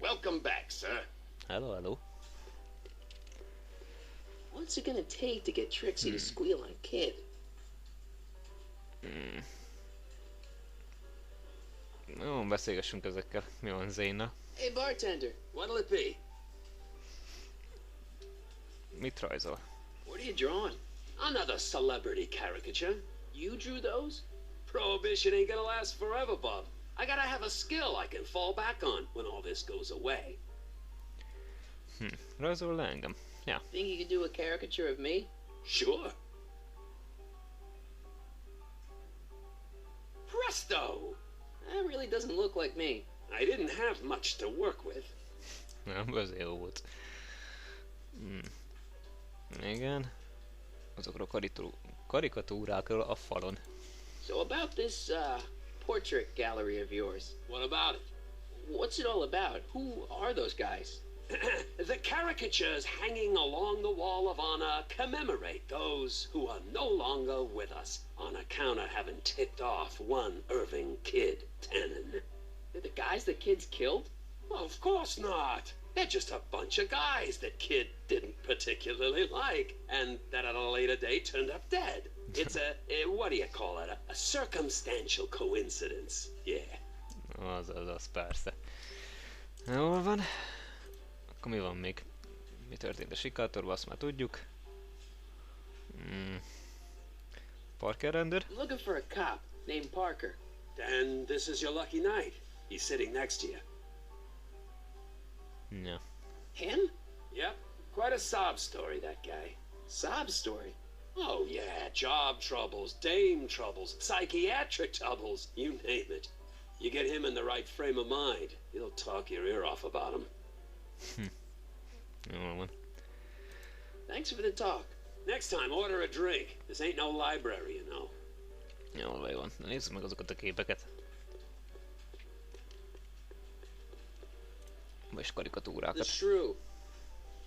Welcome back, sir. Hello, hello. What's it gonna take to get Trixie to squeal on Kid? Jó, beszélgessünk ezekkel. Mi van Zane-nal? Hey bartender, what'll it be? Mit rajzol? What are you drawing? Another celebrity caricature. You drew those? Prohibition ain't gonna last forever, Bob. I gotta have a skill I can fall back on when all this goes away. Rajzol le engem. Ja. Think you could do a caricature of me? Sure. Presto! That really doesn't look like me. I didn't have much to work with. Nem, az jó volt. Igen. Azokról karikatúrákról a falon. So about this, portrait gallery of yours. What about it? What's it all about? Who are those guys? The caricatures hanging along the wall of honor commemorate those who are no longer with us on account of having tipped off one Irving Kid Tannen. They're the guys the kids killed? Well, of course not. They're just a bunch of guys that Kid didn't particularly like, and that at a later date turned up dead. It's a what do you call it? A circumstantial coincidence. Yeah. Az persze. Jól van. Akkor mi van még? Mi történt a sikátorban, azt már tudjuk. Parker rendőr? Looking for a cop named Parker. Then this is your lucky night. He's sitting next to you. Ja. Him? Yep. Quite a sob story, that guy. Sob story. Oh, yeah. Job troubles, dame troubles, psychiatric troubles, you name it. You get him in the right frame of mind, he'll talk your ear off about him. Jól van. Thanks for the talk. Next time, order a drink. This ain't no library, you know. Jól van. Na nézzük meg azokat a képeket. Vagy karikatúrákat. The shrew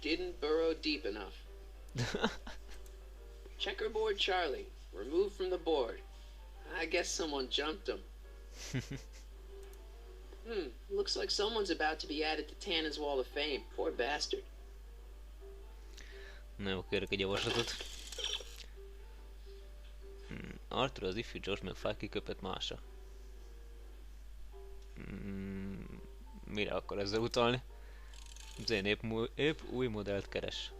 didn't burrow deep enough. Checkerboard Charlie, removed from the board. I guess someone jumped him. Looks like someone's about to be added to Tannen's Wall of Fame. Poor bastard. Na jó, kérek egy javaslatot. Arthur az ifjú George McFly kiköpött mása. Mire akar ezzel utalni? Zén épp új modellt keres.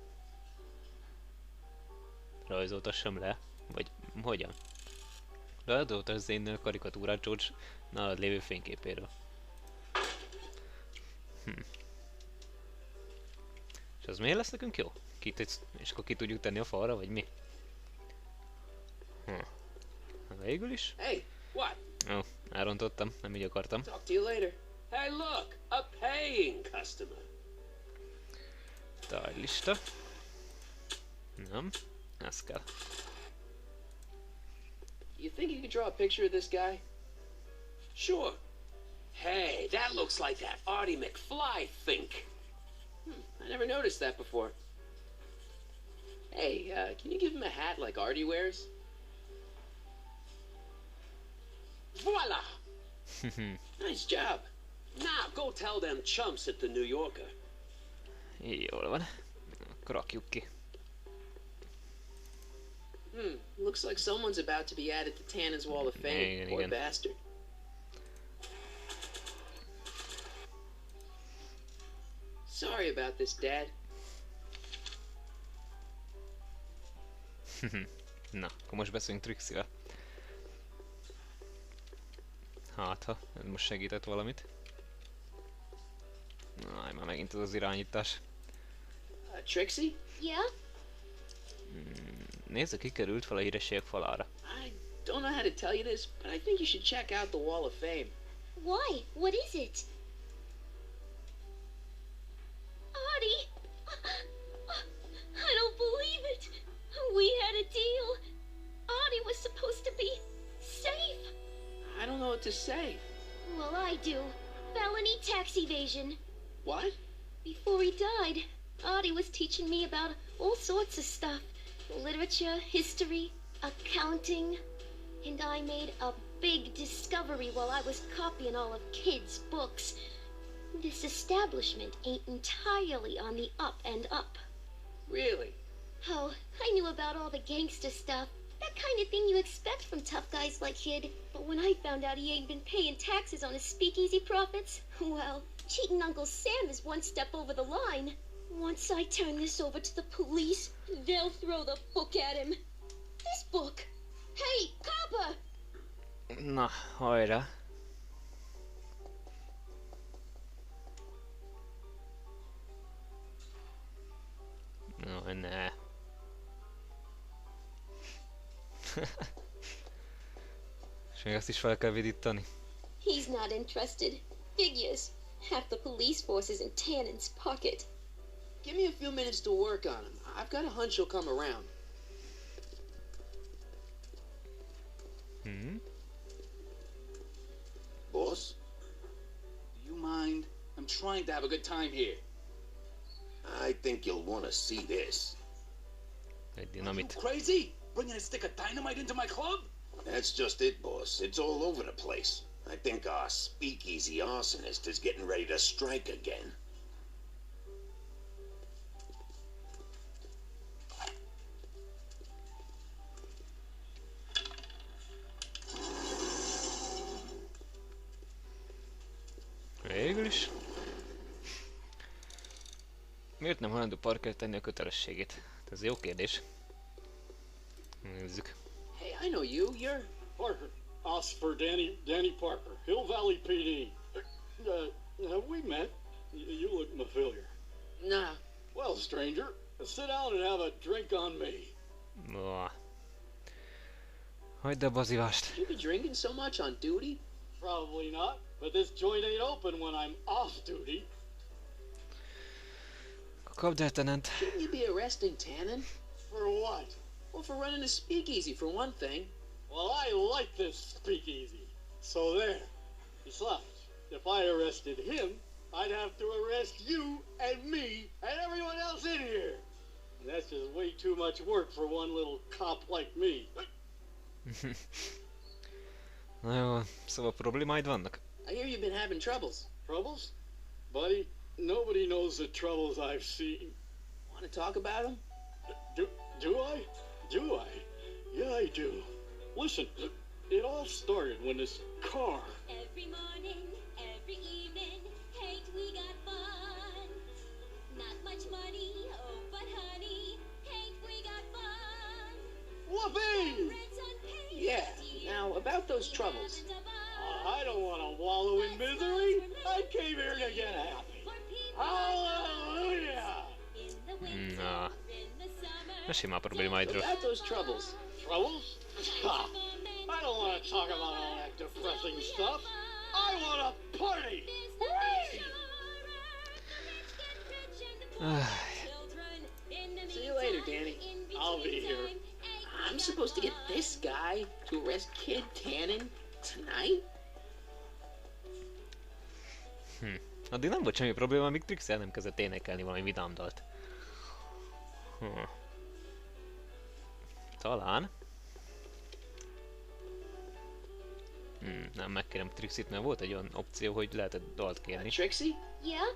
Rajzoltassam le? Vagy hogyan? Rajzoltass Zénnel karikatúrát George nálad lévő fényképéről. És az miért lesz nekünk jó? És akkor ki tudjuk tenni a falra, vagy mi? Végül is? Hey, what? Ó, elrontottam, nem így akartam. Talk to you later. Hey, look! A paying customer. Tárlista. Nem, ez kell. You think you could draw a picture of this guy? Sure. Hey, that looks like that Artie McFly think. I never noticed that before. Hey, can you give him a hat like Artie wears? Voila! Nice job. Now, go tell them chumps at the New Yorker. Jól van. Akkor rakjuk ki. Looks like someone's about to be added to Tannen's Wall of Fame. Igen, Poor igen. bastard. Sorry about this, Dad. Na, akkor most beszéljünk Trixie-vel. Hát, ha ez most segített valamit. Aj, már megint az irányítás. Trixie? Yeah? Nézd, kikerült fel a hírességek falára. I don't know how to tell you this, but I think you should check out the Wall of Fame. Why? What is it? Artie! I don't believe it! We had a deal! Artie was supposed to be safe! I don't know what to say. Well, I do. Felony tax evasion. What? Before he died, Artie was teaching me about all sorts of stuff. Literature, history, accounting. And I made a big discovery while I was copying all of Kid's books. This establishment ain't entirely on the up and up. Really? Oh, I knew about all the gangster stuff. That kind of thing you expect from tough guys like Kid. But when I found out he ain't been paying taxes on his speakeasy profits, well, cheating Uncle Sam is one step over the line. Once I turn this over to the police, they'll throw the book at him. This book! Hey, copper! Na, hajrá! No, ne. És még azt is fel kell vidítani. He's not interested. Figures. Half the police force is in Tannen's pocket. Give me a few minutes to work on him. I've got a hunch he'll come around. Boss? Do you mind? I'm trying to have a good time here. I think you'll want to see this. Egy You dinamit. crazy? Bringing a stick of dynamite into my club? That's just it, boss. It's all over the place. I think our speakeasy arsonist is getting ready to strike again. Végül is. Miért nem hajlandó Parker tenni a kötelességét? Ez jó kérdés. Nézzük. Hey, I know you. You're... Parker. Us for Danny Parker. Hill Valley PD. Have we met? You look familiar. Nah. Well, stranger, sit down and have a drink on me. No. Hagyd abba az ivást. You be drinking so much on duty? Probably not, but this joint ain't open when I'm off duty. Kapd el, tenent. Shouldn't you be arresting Tannen? For what? Well, for running a speakeasy, for one thing. Well, I like this speakeasy. So there. Besides, if I arrested him, I'd have to arrest you and me and everyone else in here. And that's just way too much work for one little cop like me. Na jó, szóval problémáid vannak? I hear you've been having troubles. Troubles? Buddy, nobody knows the troubles I've seen. Want to talk about them? Do I? Do I? Yeah, I do. Listen, it all started when this car... Every morning, every evening, ain't we got fun? Not much money, oh but honey, ain't we got fun? Whoopee! Rent's unpaid. Yeah. Now, about those troubles. I don't want to wallow in misery. I came here to get happy. Hallelujah! Na. Mesélj már a problémáidról. About those troubles. Troubles? Ha! I don't want to talk about all that depressing stuff. I want a party! Hooray! See you later, Danny. I'll be here. I'm supposed to get this guy to arrest Kid Tannen tonight? Addig nem volt semmi probléma, amíg Trixie nem kezdett énekelni valami vidám dalt. Talán. Nem, megkérem Trixie-t, mert volt egy olyan opció, hogy lehetett dalt kérni. Trixie? Yeah?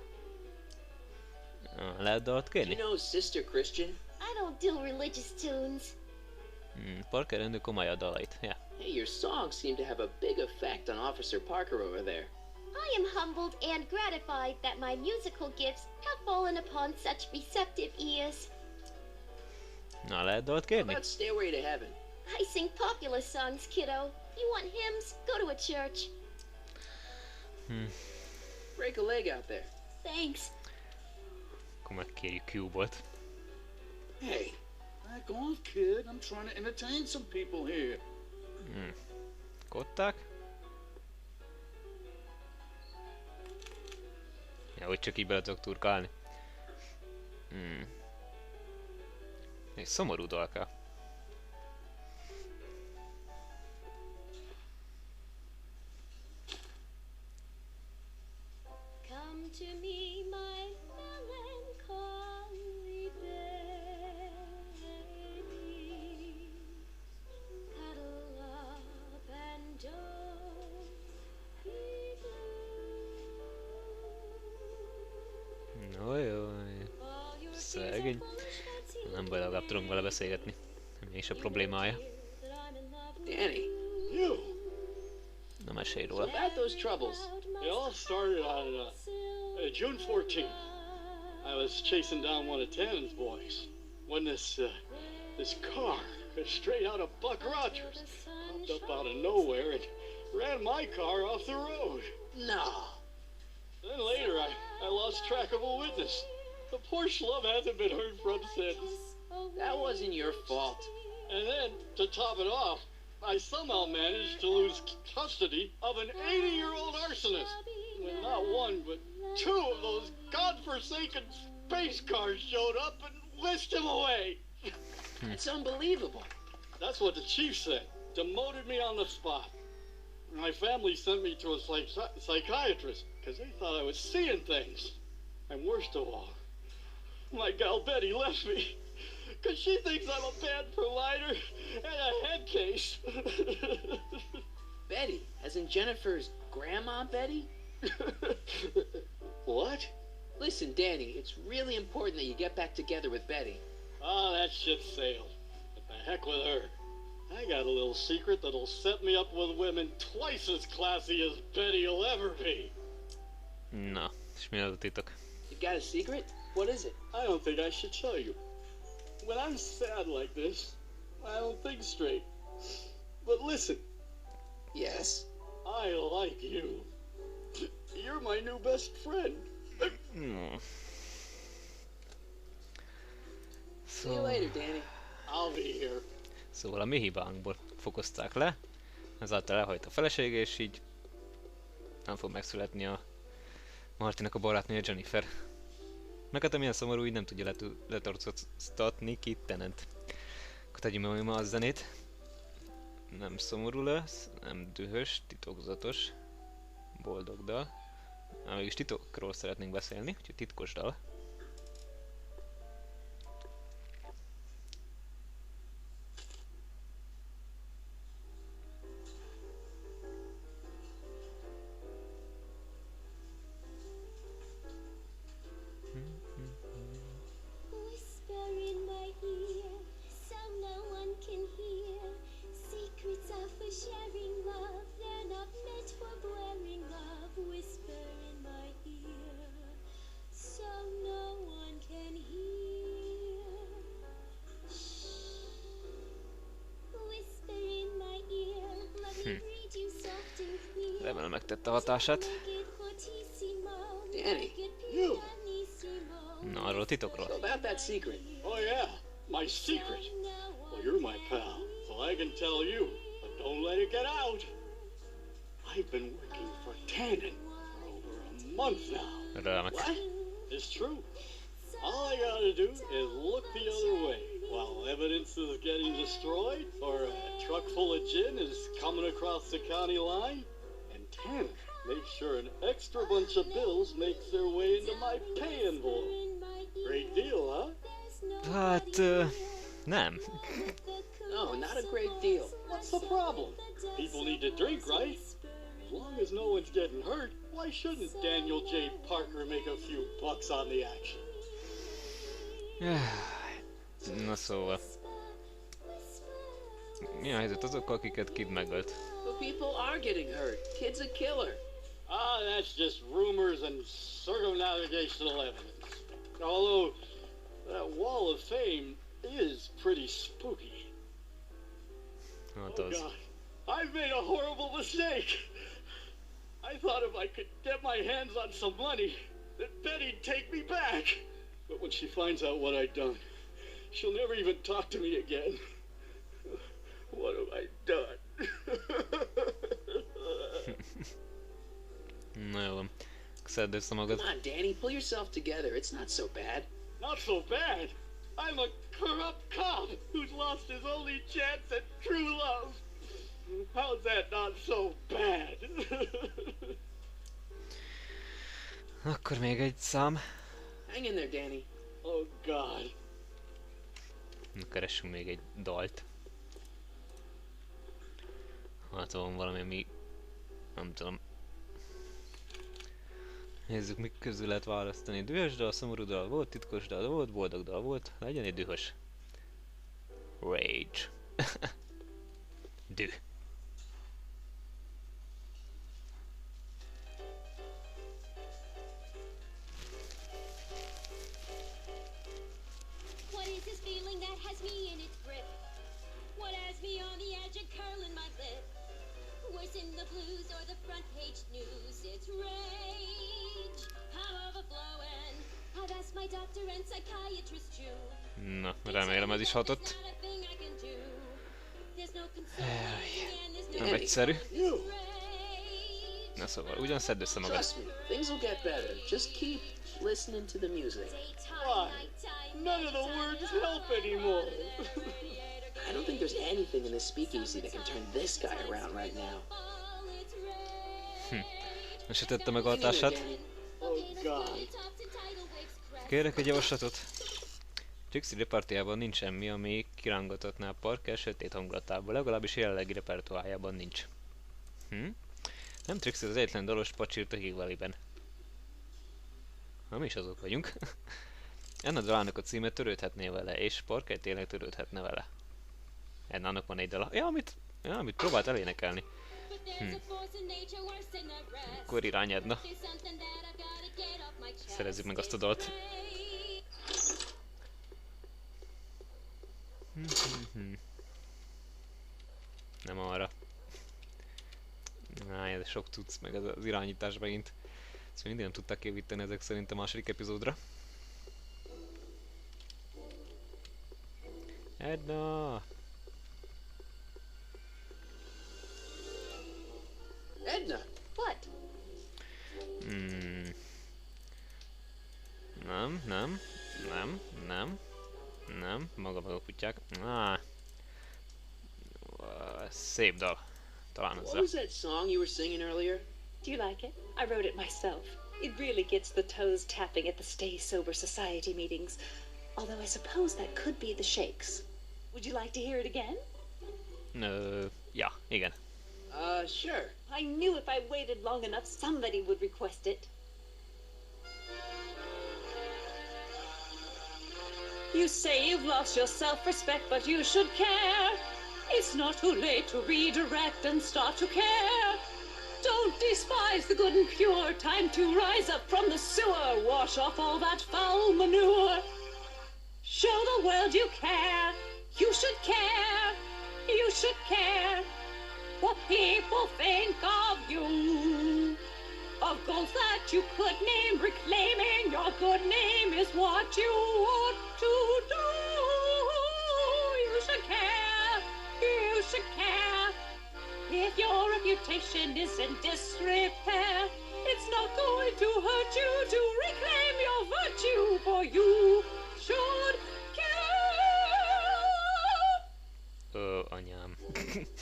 Lehet dalt Do kérni? you know Sister Christian? I don't do religious tunes. Parker rendő komoly a dalait. Yeah. Hey, your songs seem to have a big effect on Officer Parker over there. I am humbled and gratified that my musical gifts have fallen upon such receptive ears. Na, lehet dalt How kérni? about Stairway to Heaven? I sing popular songs, kiddo. You want hymns? Go to a church. Break a leg out there. Thanks. Akkor megkérjük Cube-ot. Hey, back off, kid. I'm trying to entertain some people here. Kották? Ja, hogy csak így bele tudok turkálni. Egy szomorú dalka. Come to me, my melancholy baby. Cuddle up szegény. Nem baj, legalább tudunk vele beszélgetni. Mi is a problémája. Danny, You! Na mesélj so róla. about those troubles. It all started on June 14th. I was chasing down one of Tannen's boys when this car, straight out of Buck Rogers, popped up out of nowhere and ran my car off the road. No. Then later, I lost track of a witness. The poor schlub hasn't been heard from since. That wasn't your fault. And then, to top it off, I somehow managed to lose custody of an 80-year-old arsonist. When not one, but two of those godforsaken space cars showed up and whisked him away. It's unbelievable. That's what the chief said. Demoted me on the spot. My family sent me to a psychiatrist because they thought I was seeing things. And worst of all, my gal Betty left me because she thinks I'm a bad provider and a head case. Betty, as in Jennifer's grandma Betty? What? Listen, Danny, it's really important that you get back together with Betty. Oh, that ship sailed. What the heck with her? I got a little secret that'll set me up with women twice as classy as Betty will ever be. Na, és mi az a titok? You got a secret? What is it? I don't think I should tell you. When I'm sad like this, I don't think straight. But listen, Yes. I like you. You're my new best friend. No. See you later, Danny. I'll be here. Szóval a mi hibánkból fokozták le, ezáltal elhajt a felesége, és így nem fog megszületni a Martinak a barátnője, Jennifer. Meg hát amilyen szomorú, így nem tudja letartóztatni Kit Tennant. Akkor tegyünk meg ma a zenét. Nem szomorú lesz, nem dühös, titokzatos, boldog dal. Mégis titokról szeretnénk beszélni, úgyhogy titkos dal. Whisper in my ear, so no one can hear. Secrets are for sharing love, they're not meant for blaring love. Whisper in my ear, so no one can hear. Shh. Whisper in my ear, let me read you soft and clear. Remélem megtette a hatását. Danny. You. Na, arról a titokról. So about that secret. Oh yeah, my secret. Well, you're my pal, so I can tell you, but don't let it get out. I've been working for Tannen for over a month now. Remek. What? It's true. All I gotta do is look the other way while evidence is getting destroyed or a truck full of gin is coming across the county line. And Tannen makes sure an extra bunch of bills makes their way into my pay envelope. Great deal, huh? Hát, nem. No, not a great deal. What's the problem? People need to drink, right? As long as no one's getting hurt, why shouldn't Daniel J. Parker make a few bucks on the action? Na szóval. Mi a helyzet azokkal, akiket Kid megölt? But people are getting hurt. Kid's a killer. Ah, that's just rumors and circumnavigational evidence. Although, that wall of fame is pretty spooky. Hát Oh az. God, I've made a horrible mistake. I thought if I could get my hands on some money, that Betty'd take me back. But when she finds out what I've done, she'll never even talk to me again. What have I done? Na jó van. Szedd össze magad. Come on, Danny, pull yourself together. It's not so bad. Not so bad. I'm a corrupt cop who's lost his only chance at true love. How's that not so bad? Akkor még egy szám. Hang in there, Danny. Oh God. Keressünk még egy dalt. Hát van valami, ami... Nem tudom. Nézzük, mik közül lehet választani. Dühös dal, szomorú dal volt, titkos dal volt, boldog dal volt. Legyen egy dühös. Rage. Düh. What is this feeling that has me in its grip? What has me on the edge and curling my lip? Worse in the blues or the front page news, it's rage. I'm overflowing. I've asked my doctor and psychiatrist too. Na, remélem ez is hatott. Nem egyszerű. Na szóval, ugyan szedd össze magad. Trust me, things will get better. Just keep listening to the music. Why? None of the words help anymore. I don't think there's anything in this speakeasy that can turn this guy around right now. Most se tette meg a hatását. Oh God. Kérek egy javaslatot. Trixie repertoárjában nincs semmi, ami kirángathatná a Parker sötét hangulatából, legalábbis jelenlegi repertoárjában nincs. Nem Trixie az egyetlen dalos pacsírt a Hill Valley-ben. Ha mi is azok vagyunk. Ennek a dalának a címe törődhetné vele, és Parker tényleg törődhetne vele. Ennának van egy dala. Ja, amit próbált elénekelni. Akkor irány Edna. Szerezzük meg azt a dalt. Nem arra. Ez sok tudsz, meg az irányítás megint. Ezt mindig nem tudták javítani ezek szerint a második epizódra. Edna! Edna, what? Nem, maga meg a kutyák. Szép dal. Talán What was that song you were singing earlier? Do you like it? I wrote it myself. It really gets the toes tapping at the Stay Sober Society meetings. Although I suppose that could be the Shakes. Would you like to hear it again? Ja, igen. Sure. I knew if I waited long enough, somebody would request it. You say you've lost your self-respect, but you should care. It's not too late to redirect and start to care. Don't despise the good and pure. Time to rise up from the sewer. Wash off all that foul manure. Show the world you care. You should care. You should care. What people think of you. Of goals that you could name. Reclaiming your good name is what you ought to do. You should care. You should care. If your reputation is in disrepair, it's not going to hurt you to reclaim your virtue, for you should care. Anyám.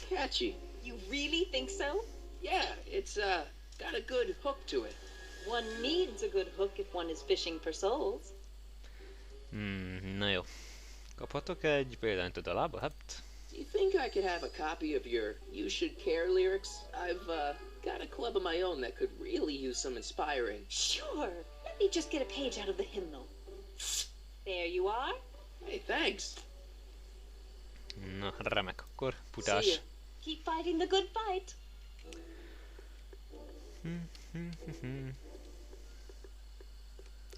Catchy. You really think so? Yeah, it's got a good hook to it. One needs a good hook if one is fishing for souls. Na jó. Kaphatok egy példányt a dalába? Hát... Do you think I could have a copy of your You Should Care lyrics? I've got a club of my own that could really use some inspiring. Sure. Let me just get a page out of the hymnal. There you are. Hey, thanks. Na, remek akkor. See Putás. ya. Keep fighting the good fight.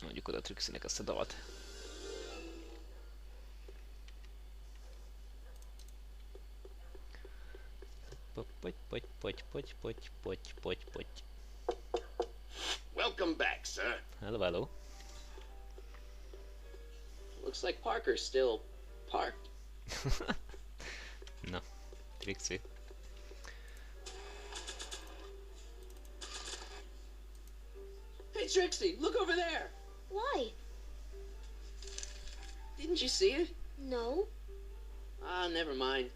Mondjuk oda Trixie-nek ezt a dalt. Welcome back, sir. Hello, hello. Looks like Parker's still parked. Na, Trixie. Hey, Trixie, look over there. Why? Didn't you see it? No. Ah, never mind.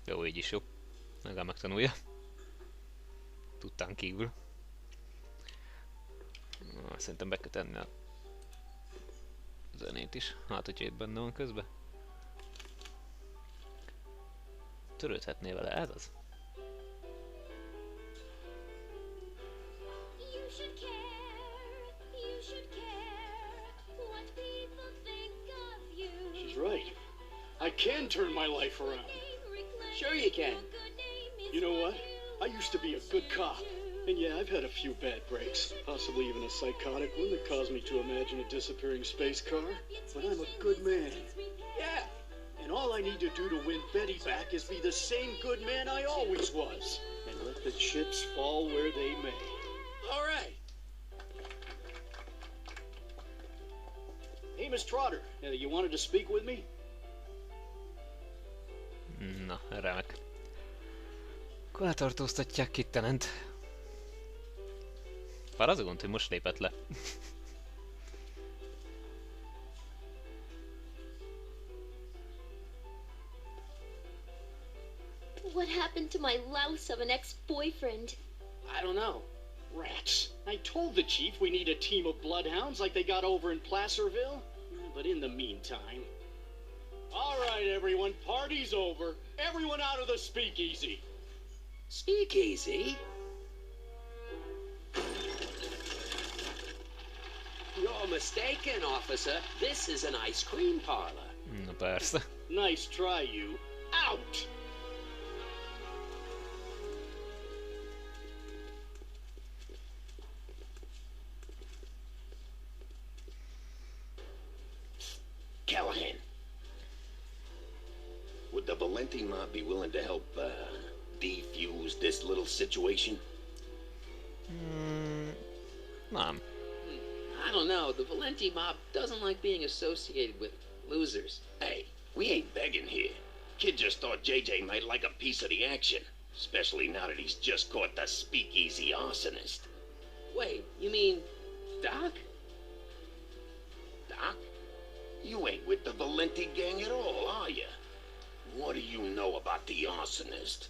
Jó, így is jó. Legalább megtanulja. Tudtán kívül. Szerintem be kell tenni a zenét is. Hát, hogyha itt benne van közben. Törődhetné vele, ez az? You I can turn my life around. Sure you can. You know what? I used to be a good cop. And yeah, I've had a few bad breaks. Possibly even a psychotic one that caused me to imagine a disappearing space car. But I'm a good man. Yeah. And all I need to do to win Betty back is be the same good man I always was. And let the chips fall where they may. All right. Hey, Miss Trotter, you wanted to speak with me? Na, remek. Akkor letartóztatják Kittenent. Bár az a gond, hogy most lépett le. What happened to my louse of an ex-boyfriend? I don't know. Rats. I told the chief we need a team of bloodhounds like they got over in Placerville. But in the meantime... All right, everyone, party's over. Everyone out of the speakeasy. Speakeasy? You're mistaken, officer. This is an ice cream parlor. Na persze. Nice try, you. Out! Callahan. Would the Valenti mob be willing to help, defuse this little situation? Nem. I don't know. The Valenti mob doesn't like being associated with losers. Hey, we ain't begging here. Kid just thought JJ might like a piece of the action. Especially now that he's just caught the speakeasy arsonist. Wait, you mean Doc? Doc? You ain't with the Valenti gang at all, are you? What do you know about the arsonist?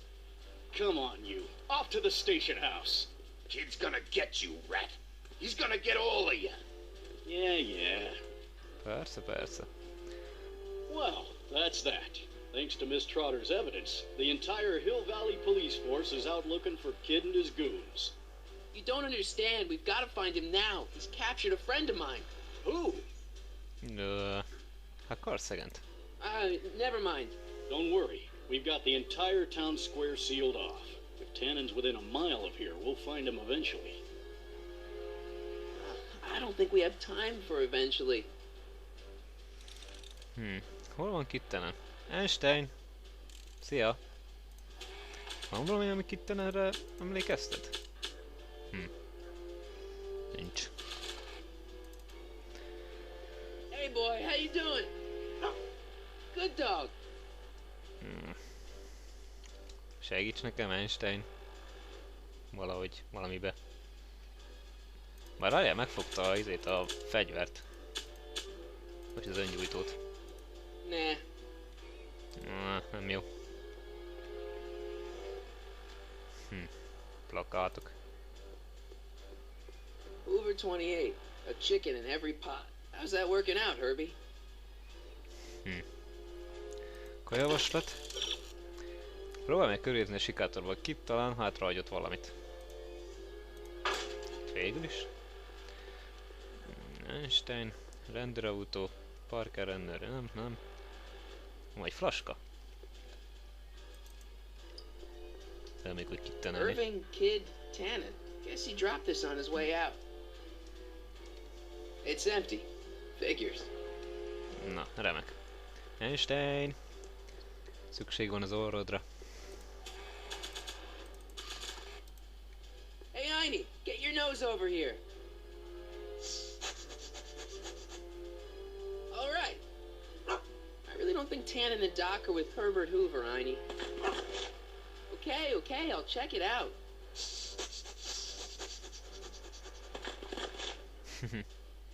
Come on, you. Off to the station house. Kid's gonna get you, rat. He's gonna get all of you. Yeah. Persze, persze. Well, that's that. Thanks to Miss Trotter's evidence, the entire Hill Valley police force is out looking for Kid and his goons. You don't understand. We've got to find him now. He's captured a friend of mine. Who? Akkor szegent. Never mind. Don't worry. We've got the entire town square sealed off. If Tannen's within a mile of here, we'll find him eventually. I don't think we have time for eventually. Hol van Kittenen? Einstein! Szia! Van valami, ami Kittenenre emlékeztet? Nincs. Hey boy, how you doing? Good dog. Segíts nekem, Einstein. Valahogy, valamibe. Már várjál, megfogta a fegyvert. Vagy az öngyújtót. Nah. Nem jó. Plakátok. Hoover 28. A chicken in every pot. How's that working out, Herbie? Akkor javaslat. Próbálj meg körülnézni a sikátorba, Kit talán hátrahagyott valamit. Végül is. Einstein, rendőrautó, Parker rendőr, nem. Vagy flaska. Reméljük, hogy Kittenen. Irving Kid Tannen. Guess he dropped this on his way out. It's empty. Figures. Na, remek. Einstein! Szükség van az orrodra. Hey, Einie, get your nose over here. All right. I really don't think Tannen and Doc are with Herbert Hoover, Einie. Okay, I'll check it out.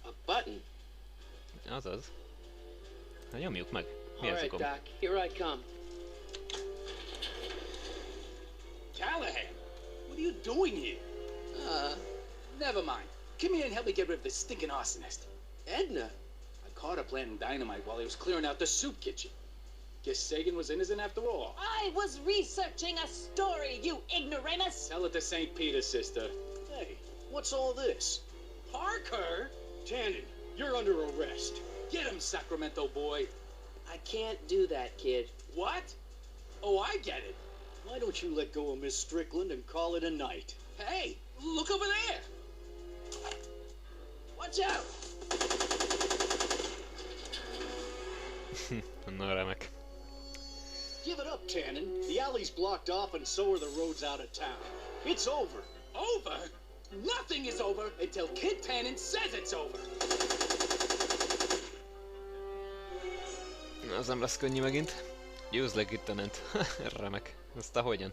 A button. Azaz. Na nyomjuk meg. Mi All ez a right, gomb? Doc, here I come. Callahan, what are you doing here? Never mind. Come here and help me get rid of this stinking arsonist. Edna. I caught her planting dynamite while he was clearing out the soup kitchen. Guess Sagan was innocent after all. I was researching a story, you ignoramus! Tell it to St. Peter, sister. Hey, what's all this? Parker? Tannen, you're under arrest. Get him, Sacramento boy. I I can't do that, kid. What? Oh, I get it. Why don't you let go of Miss Strickland and call it a night? Hey, look over there. Watch out! Na remek. Give it up, Tannen. The alley's blocked off and so are the roads out of town. It's over. Over? Nothing is over until Kid Tannen says it's over. Az nem lesz könnyű megint. Győzd le Kittenent. Remek. Aztán hogyan?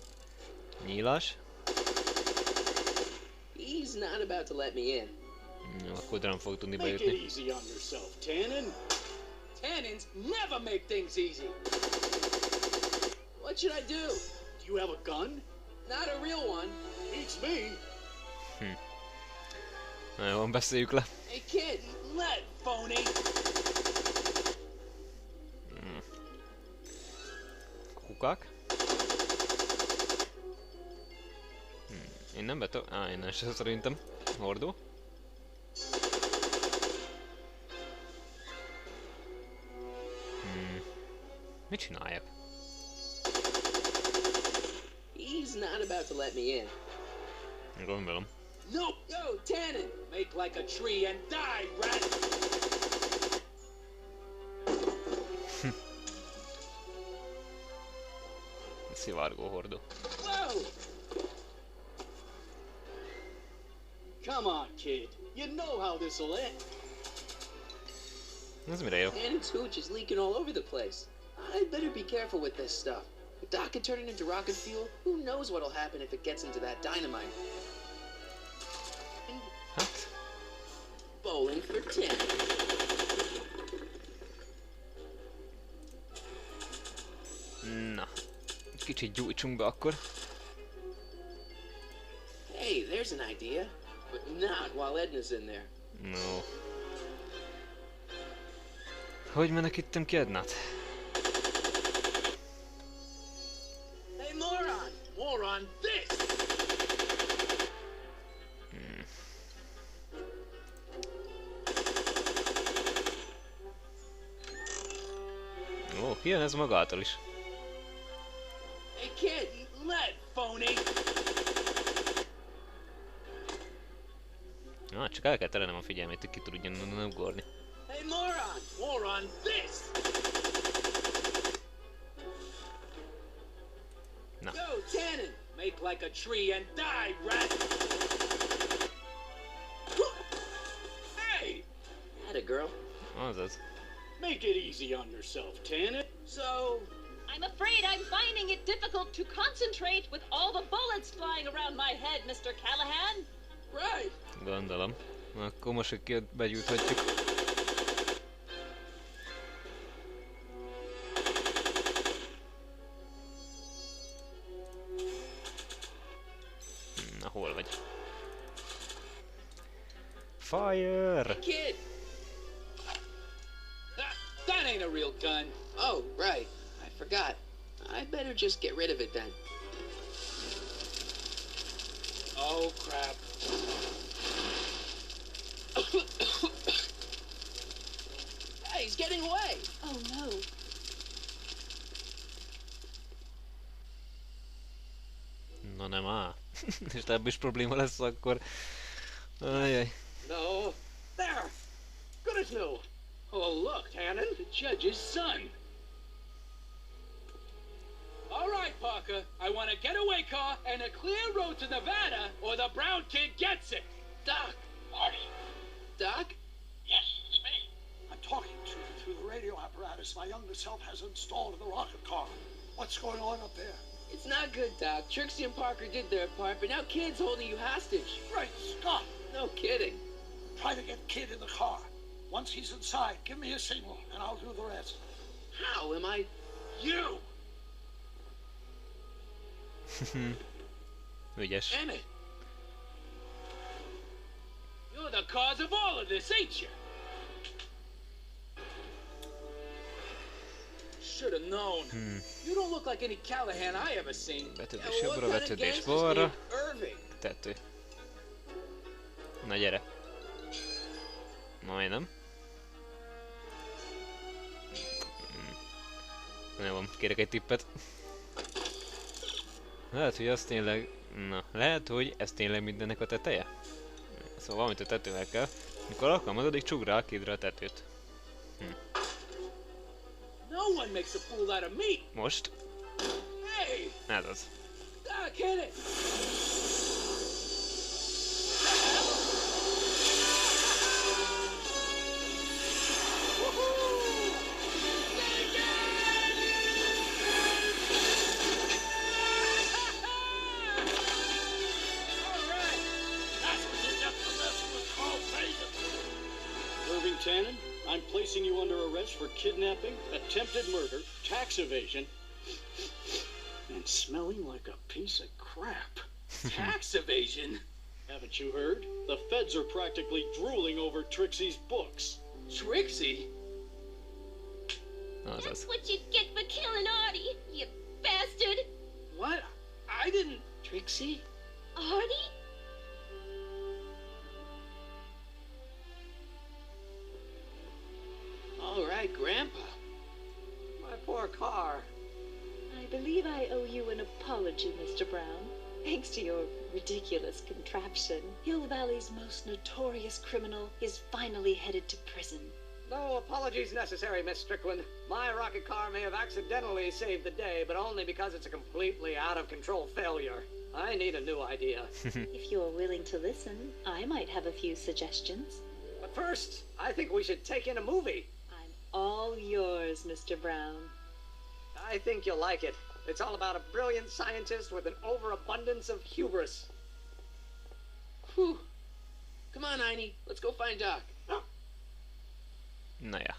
Nyílás? He's not about to let me in. Jó, akkor nem fog tudni Make it bejutni. easy on yourself, Tannen. Tannins never make things easy. What should I do? Do you have a gun? Not a real one. Beats me. Na jó, beszéljük le. Hey, kid, Let, phony. Kukák. Én nem betok... innen se szerintem. Hordó. Mit csináljak? he's not about to let me in. Gondolom. Nope. Yo, Tannen. Make like a tree and die, rat. Szivárgó hordó. Whoa. Come on, kid. You know how this'll end. Ez mire jó? Tannen's hooch is leaking all over the place. I'd better be careful with this stuff. If Doc can turn it into rocket fuel, who knows what'll happen if it gets into that dynamite. Hát? Bowling for 10. Na. Kicsit gyújtsunk be akkor. Hey, there's an idea. But not while Edna's in there. No. Hogy menekítem ki Ednát? Hey, moron. Moron, this. Ó, kijön ez magától is. Hey, kid, Let, phony. Na, csak el kell terelnem a figyelmét, hogy ki tudjon ugorni. Hey, moron. Moron, this. Na. Yo, Tannen. Make like a tree and die, rat. Hey. atta girl. Azaz. Make it easy on yourself, Tannen. So, I'm afraid I'm finding it difficult to concentrate with all the bullets flying around my head, Mr. Callahan. right. Gondolom. Akkor most, hogy begyújthatjuk. Na, hol vagy? Fire! Kid! That ain't a real gun. Oh, right. I forgot. I better just get rid of it then. Oh, crap. Hey, he's getting away! Oh no. Na nem áll. És ebből is probléma lesz akkor. Ajaj. No. There. Good as new. Oh, look, Tannen, the judge's son. All right, Parker. I want a getaway car and a clear road to Nevada, or the brown kid gets it. Doc! Marty? Doc? Yes, it's me. I'm talking to you through the radio apparatus my younger self has installed in the rocket car. What's going on up there? It's not good, Doc. Trixie and Parker did their part, but now Kid's holding you hostage. Great Scott! No kidding. Try to get Kid in the car. Once he's inside, give me a signal, and I'll do the rest. How am I... You! Ügyes. Emmett. You're the cause of all of this, ain't you? Should have known. You don't look like any Callahan I ever seen. Vetődés jobbra, vetődés balra. Irving? Tető. Na gyere. Majdnem. Nagyon van, kérek egy tippet. Lehet, hogy az tényleg... Na, lehet, hogy ez tényleg mindennek a teteje? Szóval valamit a tetővel kell. Mikor alkalmazódik, csukd rá a kidra a tetőt. No one makes a fool out of me. Most? Hey, Ez az. Doc, hit it. Tannen, I'm placing you under arrest for kidnapping, attempted murder, tax evasion, and smelling like a piece of crap. Tax evasion? Haven't you heard? The feds are practically drooling over Trixie's books. Trixie? Az That's az. what you get for killing Artie, you bastard! What? I didn't... Trixie? Artie? All right, Grandpa. My poor car. I believe I owe you an apology, Mr. Brown. Thanks to your ridiculous contraption, Hill Valley's most notorious criminal is finally headed to prison. No apologies necessary, Miss Strickland. My rocket car may have accidentally saved the day, but only because it's a completely out-of-control failure. I need a new idea. If you're willing to listen, I might have a few suggestions. But first, I think we should take in a movie. I'm all yours, Mr. Brown. I think you'll like it. It's all about a brilliant scientist with an overabundance of hubris. Whew. Come on, Einie. Let's go find Doc. Na ja.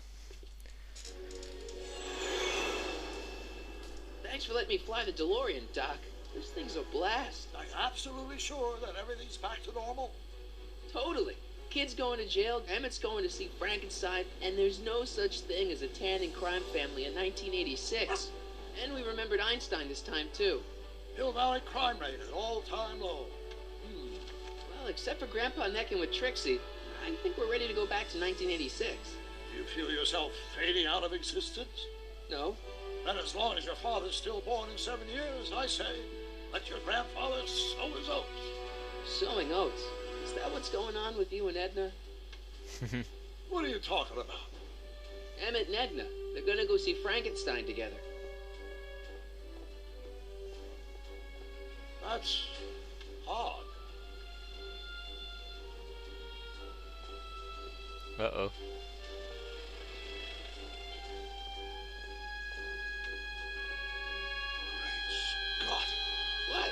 Thanks for letting me fly the DeLorean, Doc. This thing's a blast. Are you absolutely sure that everything's back to normal? Totally. Kid's going to jail, Emmett's going to see Frankenstein, and there's no such thing as a Tannen crime family in 1986. And we remembered Einstein this time, too. Hill Valley crime rate at all-time low. Well, except for Grandpa necking with Trixie, I think we're ready to go back to 1986. Do you feel yourself fading out of existence? No? Then as long as your father's still born in 7 years, I say, let your grandfather sow his oats. Sowing oats? Is that what's going on with you and Edna? What are you talking about? Emmett and Edna. They're gonna go see Frankenstein together. That's odd. Uh-oh. Great Scott. What?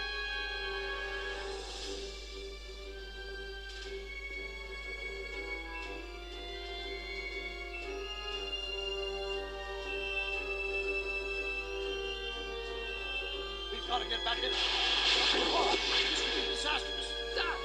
We've got to get back in. This could be disastrous. Doc!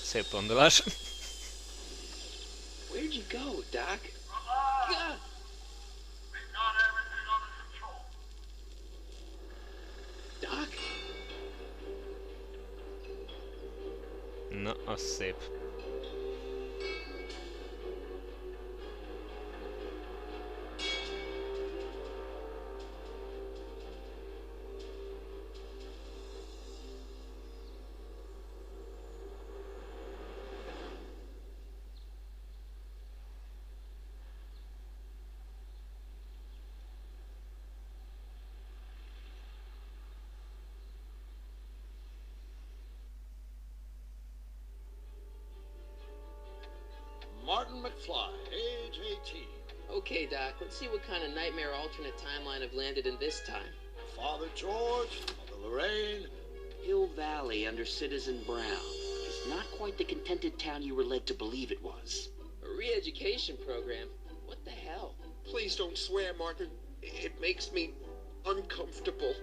Szép gondolás. Where'd you go, Doc? We've got everything under control. Doc? Na, az szép. Martin McFly, age 18. Okay, Doc, let's see what kind of nightmare alternate timeline I've landed in this time. Father George, Mother Lorraine. Hill Valley under Citizen Brown is not quite the contented town you were led to believe it was. A re-education program? What the hell? Please don't swear, Martin. It makes me uncomfortable.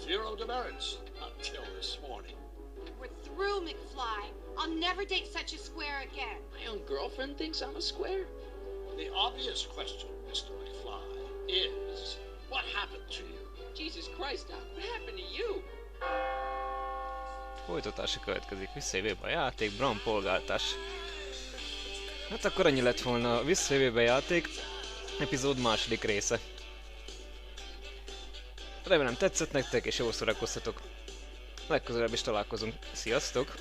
Zero demerits until this morning. We're through, McFly. I'll never date such a square again. My own girlfriend thinks I'm a square? The obvious question, Mr. McFly, is what happened to you? Jesus Christ, Doc, what happened to you? Folytatása következik, visszajövőbe a játék, Brown polgáltás. Hát akkor ennyi lett volna a visszajövőbe játék, epizód második része. Remélem tetszett nektek és jól szórakoztatok. Legközelebb is találkozunk. Sziasztok!